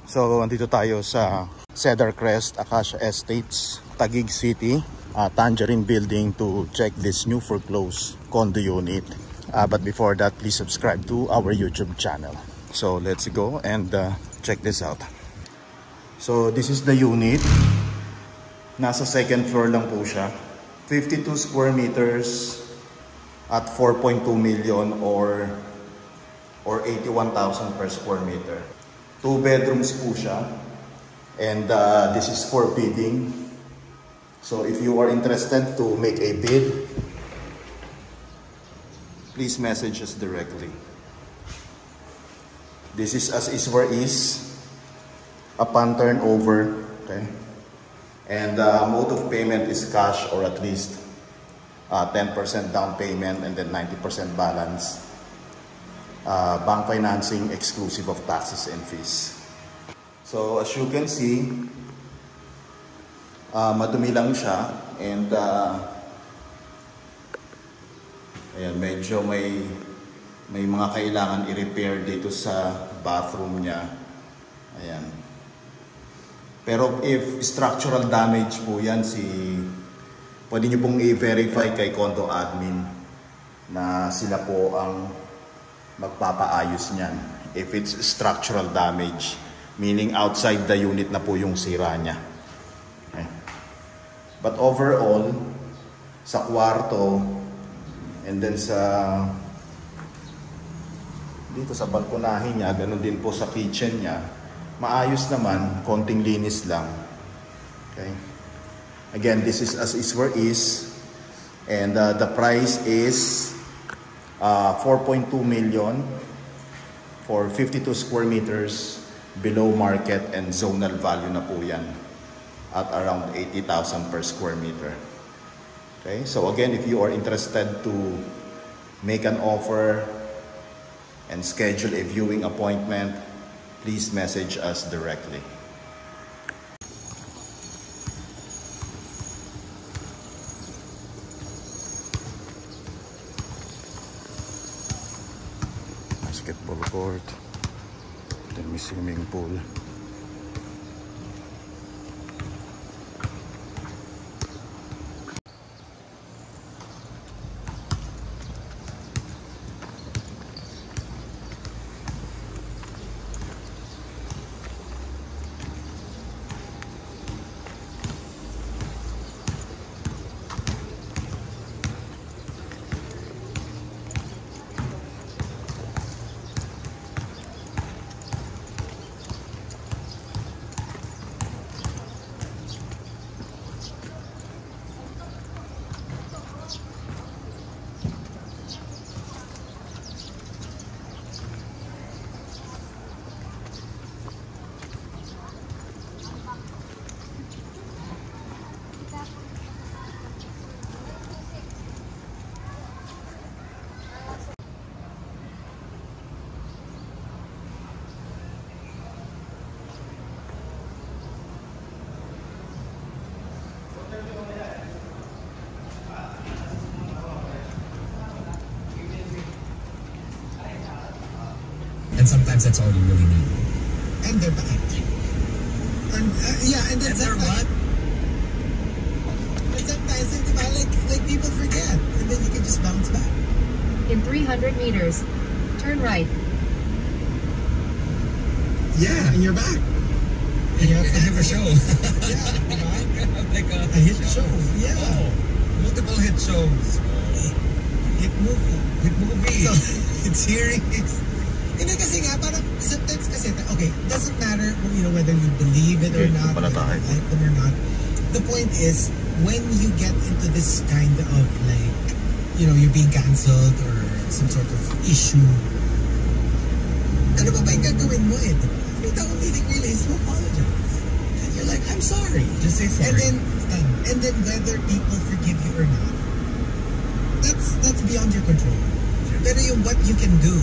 So, andito tayo sa Cedar Crest Acacia Estates, Taguig City, Tangerine Building to check this new foreclosed condo unit. But before that, please subscribe to our YouTube channel. So, let's go and check this out. So, this is the unit. Nasa second floor lang po siya. 52 square meters at 4.2 million or 81,000 per square meter. 2 bedrooms po siya. And this is for bidding. So if you are interested to make a bid, please message us directly. This is as is where is upon turnover, okay? And mode of payment is cash or at least 10% down payment and then 90% balance. Bank financing exclusive of taxes and fees. So as you can see, madumi lang siya and ayan, medyo may mga kailangan i-repair dito sa bathroom niya. Ayan. Pero if structural damage po yan, pwede nyo pong i-verify kay condo admin na sila po ang magpapaayos niyan. If it's structural damage, meaning outside the unit na po yung sira niya. Okay. But overall, sa kwarto and then dito sa balkonahin niya, ganun din po sa kitchen niya, maayos naman, konting linis lang. Okay. Again, this is as is where is, and the price is 4.2 million for 52 square meters, below market and zonal value na po yan at around 80,000 per square meter. Okay, so again, if you are interested to make an offer and schedule a viewing appointment, please message us directly. Basketball court, then may swimming pool. And sometimes that's all you really need. And they're back. And yeah, and then what? And sometimes it's about like people forget, and then you can just bounce back. In 300 meters, turn right. Yeah, and you're back. And you have a show. Yeah, like a hit show. Yeah, Multiple hit shows. Hit movie. So, Hit series. Hindi kasi nga, parang sometimes kasi, okay, doesn't matter, you know, whether you believe it or not, whether you like them or not. The point is, when you get into this kind of like, you know, you're being cancelled or some sort of issue, ano ba yung gagawin mo eh? I mean, the only thing really is to apologize. And you're like, I'm sorry. Just say sorry. And then whether people forgive you or not, that's beyond your control. Pero yung what you can do,